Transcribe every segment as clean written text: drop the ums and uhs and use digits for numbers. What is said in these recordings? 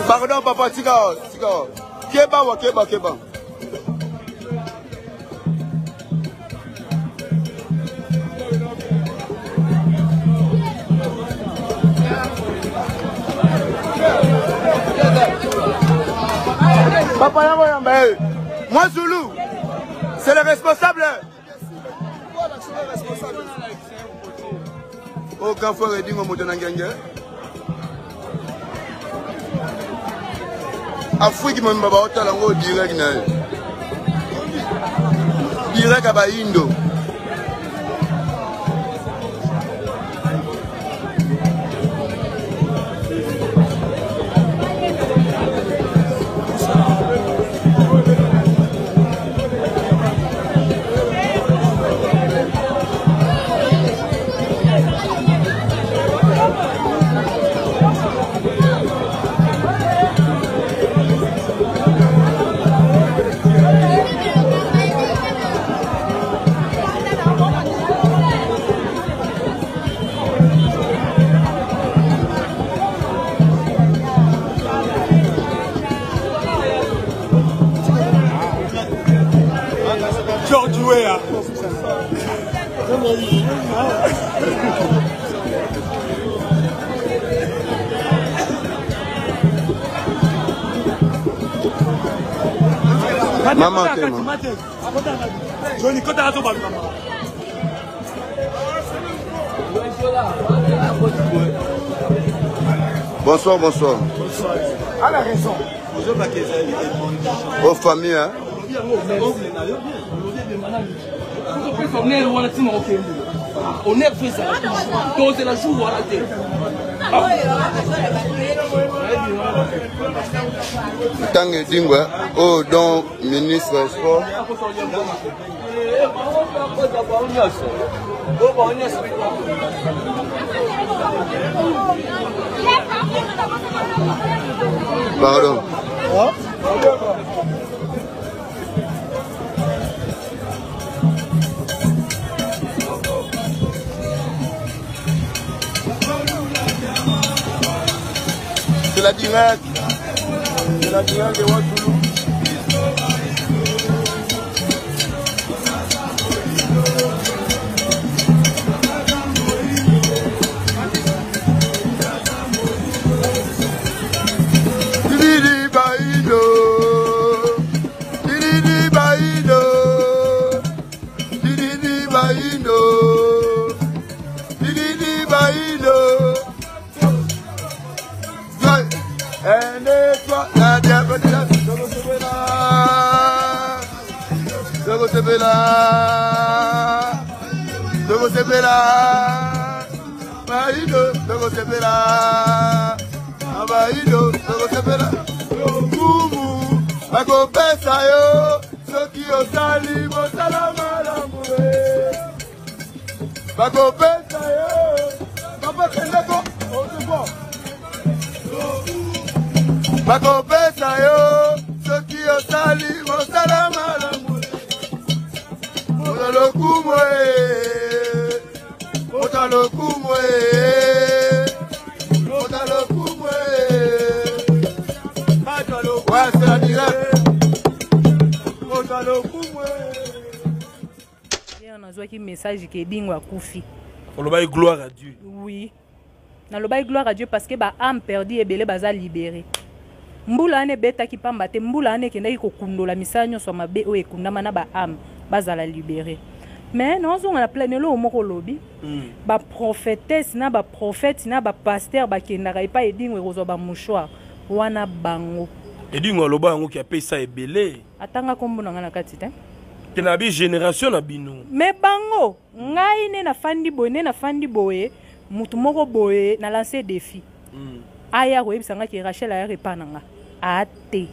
Pardon, papa, tika. Keba. Papa Yamba, moi Zoulou, c'est le responsable. Oh, quand faut redire mon mot Afrique mon baba otalango direct na. Direct à Indo. Maman, bonsoir. À la raison. Aux familles, hein? On est fait ça. Donc c'est la joue à la tête. Tangue Dingwa, oh, donc, ministre des Sports. Pardon. C'est la directe. C'est la directe de Ouattouloulou. Message qui est bingwa koufi. On le gloire à Dieu. Oui. Na le bail gloire à Dieu parce que ba âme perdue et belé baza libéré. Mbula ane beta ki pamba te mbula ane kenda ko kundola misanyo so mabe o ekundama na ba âme baza la libéré. Mais non on a plein lo moko lobi. Ba prophétesse na ba prophète na ba pasteur ba kenda ka pa edingwe ko zo ba mouchoir wana bango. Edingwe loba ngo ki apesa ça ebelé. Atanga kombo na ngana kati te. Que na bi génération na bino. Mais bango, ngai ne na fandi boye, mutu moko boye na lancer défi. Aya ko ebisanga ki Rachel aya repananga. Ate.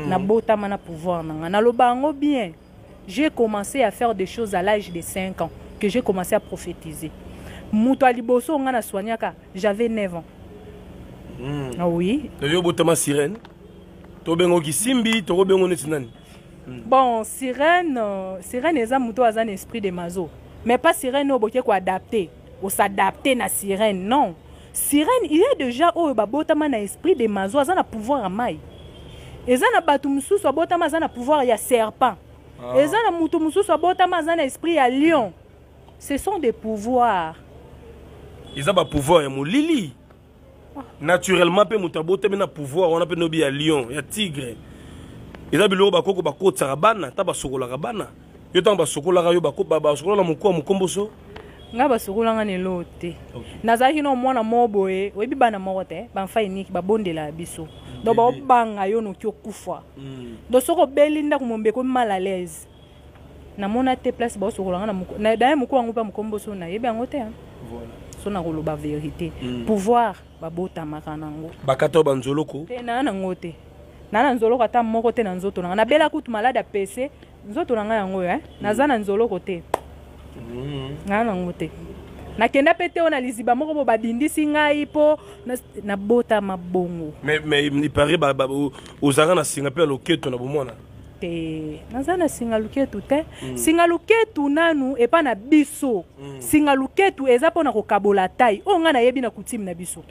Na botama na pouvoir nanga. Na lo bango bien. J'ai commencé à faire des choses à l'âge de 5 ans que j'ai commencé à prophétiser. Mutu aliboso nga na soignaka, j'avais 9 ans. Ah oui. Yo botama sirène. To bengo ki simbi, to bengo netinani. Bon, sirène est un esprit de mazo. Mais pas sirène au boké quoi adapté. on s'adapter na sirène non sirène il est déjà oh babotama na esprit de mazo azana pouvoir à mai ezana batu mususu abotama azana pouvoir ya serpent ezana mutu mususu abotama azana esprit ya lion ce sont des pouvoirs ils ont ba pouvoir ya molili naturellement pe mutu abotama na pouvoir on appelle nobi ya lion ya tigre eza biloko bakoko bakotsaka bana ta basokolaka bana yo ntango basokolaka yo basokola na mokuwa mokomboso nga basokolanga nelo te nazalaki na mwana moko boye oyebi bana moko te bamfa iniki babondela biso do baobanga yo noki okufa do soko obeli ndako mombeko mal à l'aise namona te place baosokolanga na daye mokuwa yango mpa mokomboso nayebi yango te so nakoloba vérité pouvoir babotamaka nango bakata banzoloko te naa nango te nana nzoloko ata moko te na nzoto nanga nabela kutu malade apese nzoto nanga yango naza na nzoloko te nana nango te nakenda pe te ona liziba moko bo babindisi ngai po nabota mabongo mais il paraît ozanga na singa pe loketo na bomona te naza na singa luketu te singa luketu nanu epa na biso singa luketu eza pona kokabola tai o nga nayebi na kutimi na biso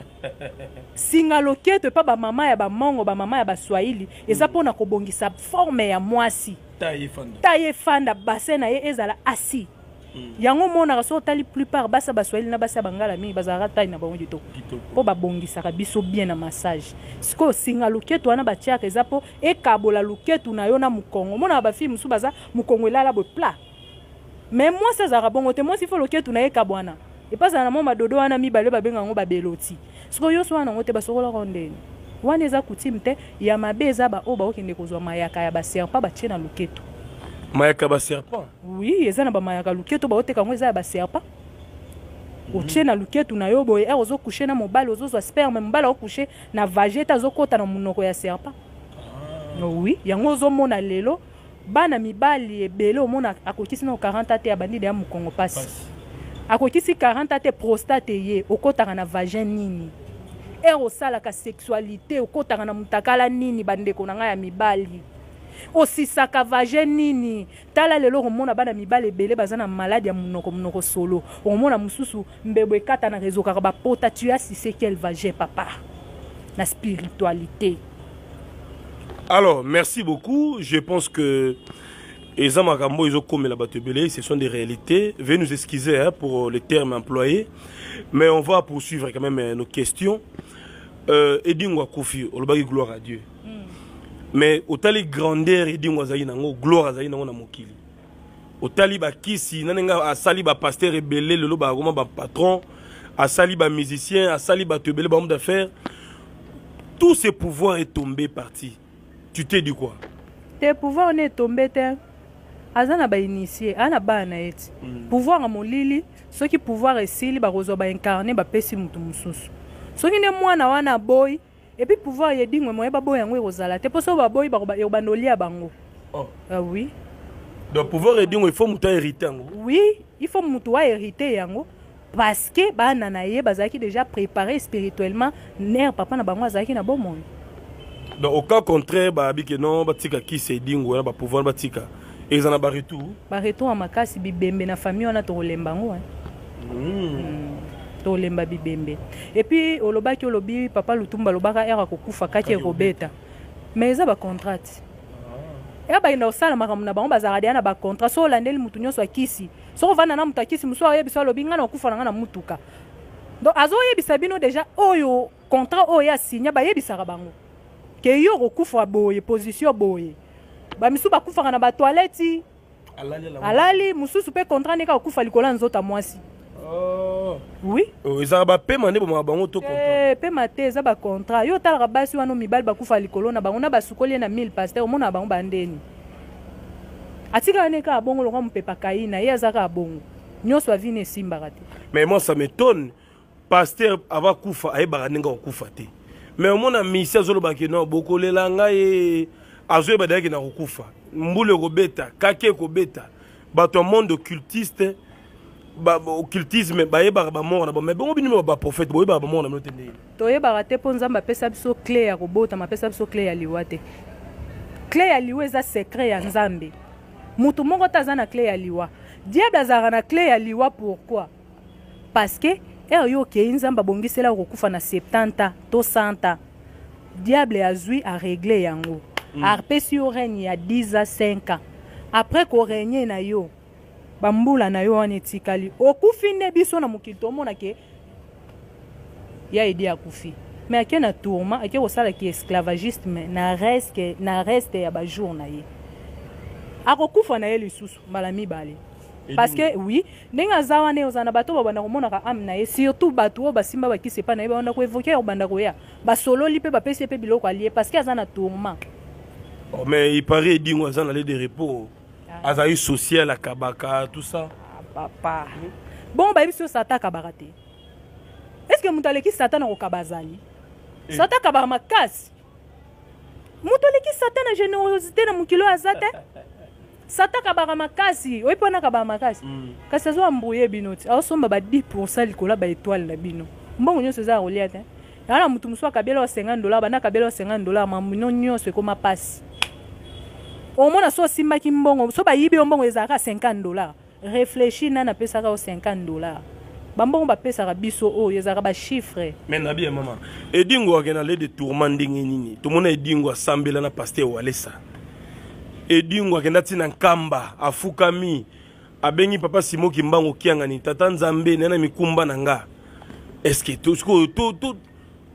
singa luketu epa bamama ya bamongo bamama ya baswahili eza pona kobongisa forme ya mwasi tai efanda bassin na ye ezala asi yango monaka so otali plupart basa baswahili na basa bangala mingi bazalaka tai na bango kitoko mpo babongisaka biso bien na massage sikoyo singa luketu wana batiaka eza mpo ekabola luketu na yo na mokongo monaka bafille mosusu baza mokongo elala boye plat mais mwasi azalaka bongo te mwasi fo luketu na ye ekabwana epasala na mwa madodo wana mibale babenga yango babeloti sikoyo yoso wana yango te basokolaka ndeni wana eza kutime te ya mabe eza baoyo baokende kozwa mayaka ya baserpa batie na luketu mayaka ba serpent oui eza na ba mayaka luketo ba oteka ngo eza ba serpent otie na luketo na yo boye ozo coucher na mobile ozo sperme mobile okucher na vageta ozo kota na munoko ya serpent oui yango ozo mona lelo bana mibali ebele omona akokisi na 40 te ya bandide ya mukongo pasi akokisi 40 te prostate ye okotaka na vagin nini osalaka sexualité okotaka na mutakala nini bandeko na ngai ya mibali osisaka vagin nini tala lelo komona bana mibale ebele baza na malade ya munoko solo omona mususu mbebo ekata na rezokaka bapota tu as si c'est quel vagin papa na spiritualité. Alors merci beaucoup, je pense que les amagambo ils ont comme la batebele, ce sont des réalités. Veuillez nous excuser pour les termes employés, mais on va poursuivre quand même nos questions. Edingwa Kofi, olobaki gloire à Dieu. Mais au tali grandeur Edingwa zayi nango gloire zayi nango na mokili. Au tali ba kisi nanenga asali ba pasteur rebelle lelo ba goma ba patron, asali ba musicien, asali ba tebele ba homme d'affaires. Tout ce pouvoir est tombé parti. Tu t'es dit quoi? Tes pouvoirs on est tombé te. Azana ba initié, ana ba na eti. Pouvoir a molili, ceux qui pouvoir esili ba rozo ba incarner ba pesi mutu mususu. Soki ne mwana wana boy et puis pouvoir yedingwe moye ba boy yango rozala te poso ba boy ba ba nolia bango. Oh. Ah oui. Donc pouvoir edingwe il faut mutu hériter yango. Oui, il faut mutu wa hériter yango parce que ba nanaye bazaki déjà préparé spirituellement ner papa na bango azaki na bon monde. Donc au cas contraire ba bike non batika ki se edingwe ba pouvoir batika. Et ils en a ba retour. Ba retour à makasi bibembe na famille wana to lembango. Tolemba bibembe. Et puis olobaki olobi papa Lutumba lobaka era kokufa kaki robeta. Mais eza ba contrat. Et ba ina osala makamuna bango bazaradi na ba contrat so landeli mutu nyonso akisi. So vana na mutu akisi muso ayebisa lobi ngana okufa na ngana mutuka. Donc azo yebisa bino déjà oyo contrat oyo ya signa ba yebisa bango. Ke yo kokufa boye position boye. Ba misu ba kufa na ba toilette. Alali mususu pe contrat neka okufa likola nzota mwasi. Oh. Oui. Ils ont ba paiement ne ba bango to contrat. Paiement te za ba contrat. Yo tala basi wano mibali ba kufa likolo na bango na ba sukoli na 1000 pasteur mona bango bandeni. Atika neka bongo lo mpepa kaina ye azaka bongo. Nyoso avine simba kate. Mais moi ça m'étonne. Pasteur ava kufa ay ba nenga kufa te. Mais mon ami si azolo ba ke non bokolela ngai azoe ba daki na kufa. Mbule ko beta, kake ko beta. Ba ton monde occultiste ba occultisme ba yeba ba mort na ba mais bon bino ba prophète bo yeba ba mort na notende to yeba te ponza mba pesa biso clé ya kobota ma pesa biso clé ya liwate clé ya liwa eza secret ya nzambe mutu moko taza na clé ya liwa diable azara na clé ya liwa pourquoi parce que yo okei nzambe abongisela okokufa na 70 ans to 100 ans diable azwi a régler yango arpesi yo règne ya 10 à 5 ans après ko régner na yo bambula na yo wana etikali okufi nde biso na mokili tomona ke ya edi akufi mais ake na tourment ake kosala ki esclavagiste mais na reste ya bajour na ye akokufa na ye lisusu mbala mibale parce que oui ndenge aza wana ozana bato babanda komonaka ame na ye surtout bato oyo basimba bakisi epa na ye babanda koevoke ya kobanda koya basololi mpe bapesi ye mpe biloko alie parce que aza na tourment. Mais il paraît dingo aza na le de repos azali social akabaka tout ça papa bon bayebi so sata akabaka te est ce que moto aleki sata na kokaba azali sata akabaka makasi moto aleki sata na générosité na mokili oyo aza te sata akabaka makasi oyi mpo na akabaka makasi kasi azo ambrouye bino ti aosomba ba 10% likolo ya baétoile na bino mbongo nyonso eza akolia te yango na motu mosusu akabela o $50 banda akabela o $50 mamino nyonso ekoma pasi omona so osimbaki mbongo so bayibi yo mbongo ezalaka $50 réfléchis nani apesaka o $50 bambongo bapesaka biso oyo ezalaka bachiffre mais na bien mama edingo akena le de tourment ndenge nini tomona edingo asambela na pasteur walesa edingo akenda ntina nkamba afukami abengi papa Simo Kimbango kiangani tata nzambe nena mikumba na nga est-ce que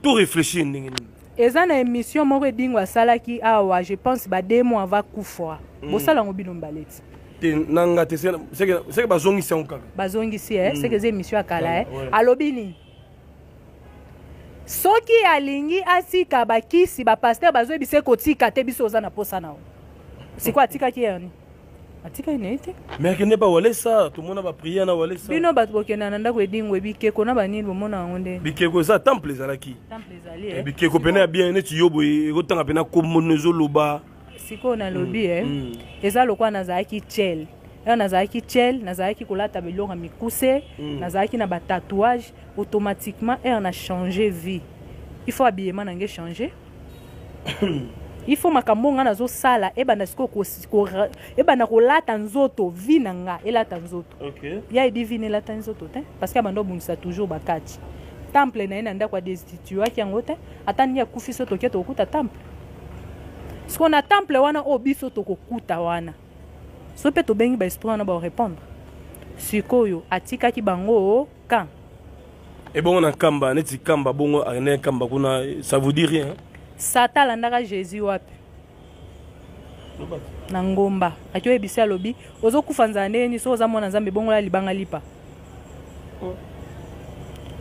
tout réfléchir ndenge nini eza na émission moko edingo asalaki awa je pense ba 2 mois avant kufa bosala ngo bino mbaleti te nanga te c'est que bazongisi yango kaka bazongisi c'est que c'est émission akala alobi nini soki alingi atika bakisi bapasteur bazoyebisa kotika te biso oza na posa nao siko atikaki yani atika ine te mais akende ba walesa tomona ba prière na walesa bino bato bokenda na ndako edingo ebikeko na banini bomona yango nde bikeko eza temple ezalaki temple ezali bikeko pene ya bien neti yobo ekotanga pena komono ezoloba siko na lobi eza lokwa nazalaki chel nazalaki chel nazalaki kolata biloko mikuse nazalaki na batatouage automatiquement na changer vie il faut habillement nange changer il faut makambo nga nazosala ebanda siko ebanda kolata nzoto vi na nga elata nzoto ya edi vi nelata nzoto te parce que abanda obungisa toujours bakati temple na ye na ndako adestituaki yango te ata ndenge akufi so toke tokokuta temple siko na temple wana oyo biso tokokuta wana so mpe tobengi baesprit wana barépondre sikoyo atikaki bango kan ebongo na kamba neti kamba bongo ane kamba kuna ça vous dit rien sata alandaka jésus wapi na ngomba aki oyebisi alobi ozokufa nzala ndeni so oza mwana nzambe bongola libanga lipa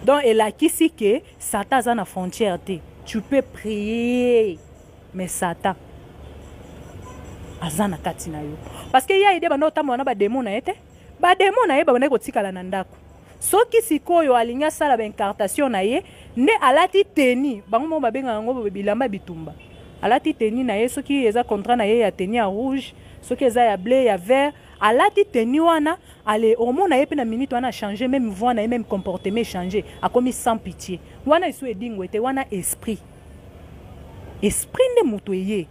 donc elakisi ke sata aza na frontière te tu peux prier mais satan aza na kati na yo parce que ya ide banda otambola na bademo na ye te bademo na ye babandaki kotikala na ndako soki sikoyo alingi asala baincartation na ye nde alati teni bango mo babengaka yango bilamba bitumba alati teni na ye soki eza contrat na ye ya teni ya rouge soki eza ya bleu ya vert alati teni wana ale omona ye mpe na minute wana changer même voix na ye même comportement changer akomi sans pitié wana esu edingo ete wana esprit nde moto eye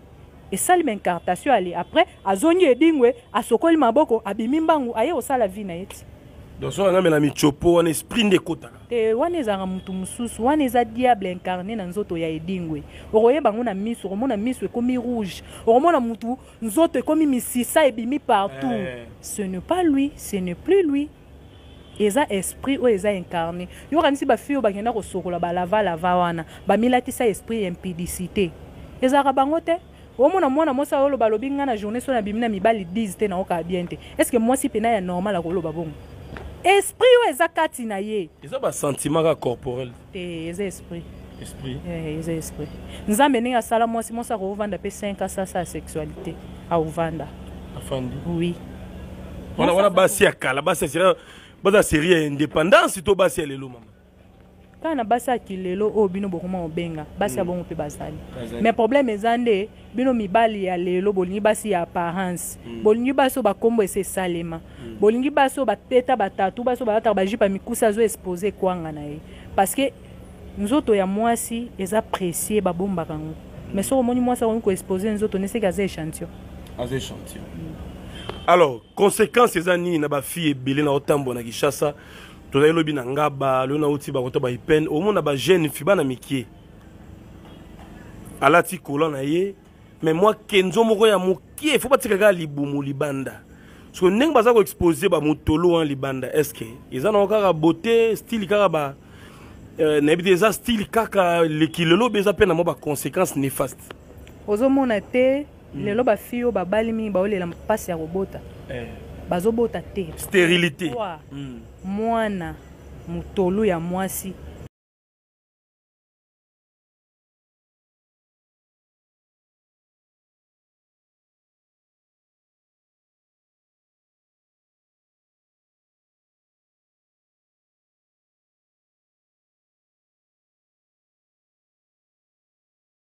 esali baincartation ale après azongi edingwe asokoli maboko abimi mbangu aye osala vie na ye ti donc so anga mela michopo wana esprit nde ekotaka te wana ezalaka motu mosusu wana eza diable incarné na nzoto ya edingwe okoyeba yango na miso okomona miso ekomi rouge okomona motu nzoto ekomi misisa ebimi partout ce n'est pas lui ce n'est plus lui eza esprit oyo eza incarné yokanisi bafille oyo bakenda kosokola balava wana bamilatisa esprit ya impudicité ezalaka bango te omona mwana mwasi oyo balobi nga na journée so na bimi na mibali 10 te na oka bien te est-ce que mwasi pena ya normal akoloba bongo esprit oyo eza kati na ye eza basentiment ka corporel te eza esprit eza esprit nzambe ndenge asala mwasi akovanda mpe 5 asasa ya sexualité aovanda afandi oui wana basi ya kala basi baza série ya indépendance to basi ya lelo mama kaka na basi ya kilelo oyo bino bokoma kobenga basi ya bongo mpe bazali mais problème eza nde bino mibali ya lelo bolingi basi ya apparence bolingi basi oyo bakombo ese esalema bolingi basi oyo bateta batatu basi oyo balataka bajupe ya mikusa azo expose kwanga na ye parce que nzoto ya mwasi eza précieux babombaka yango mais soki omoni mwasi akomi koexpose nzoto neseki aza échantillon alors conséquence eza nini na bafille ebele na otambola na Kinshasa tozali lobi na ngaba lelo nauti bakoto baipene omona bajeune fi bana mikie alati kola na ye mais moi kenzo moko ya mokie faut batikaka libumu libanda so ndenge baza koexpose bamotolo wana libanda estce eza na kaka beauté style kaka ba nayebi te eza style kaka lekilelo beza mpe na mwa baconséquence néfaste ozomona te lelo bafille oyo babali mingi baolela mpasi ya kobota bazobota te stérilité mwana motolu ya mwasi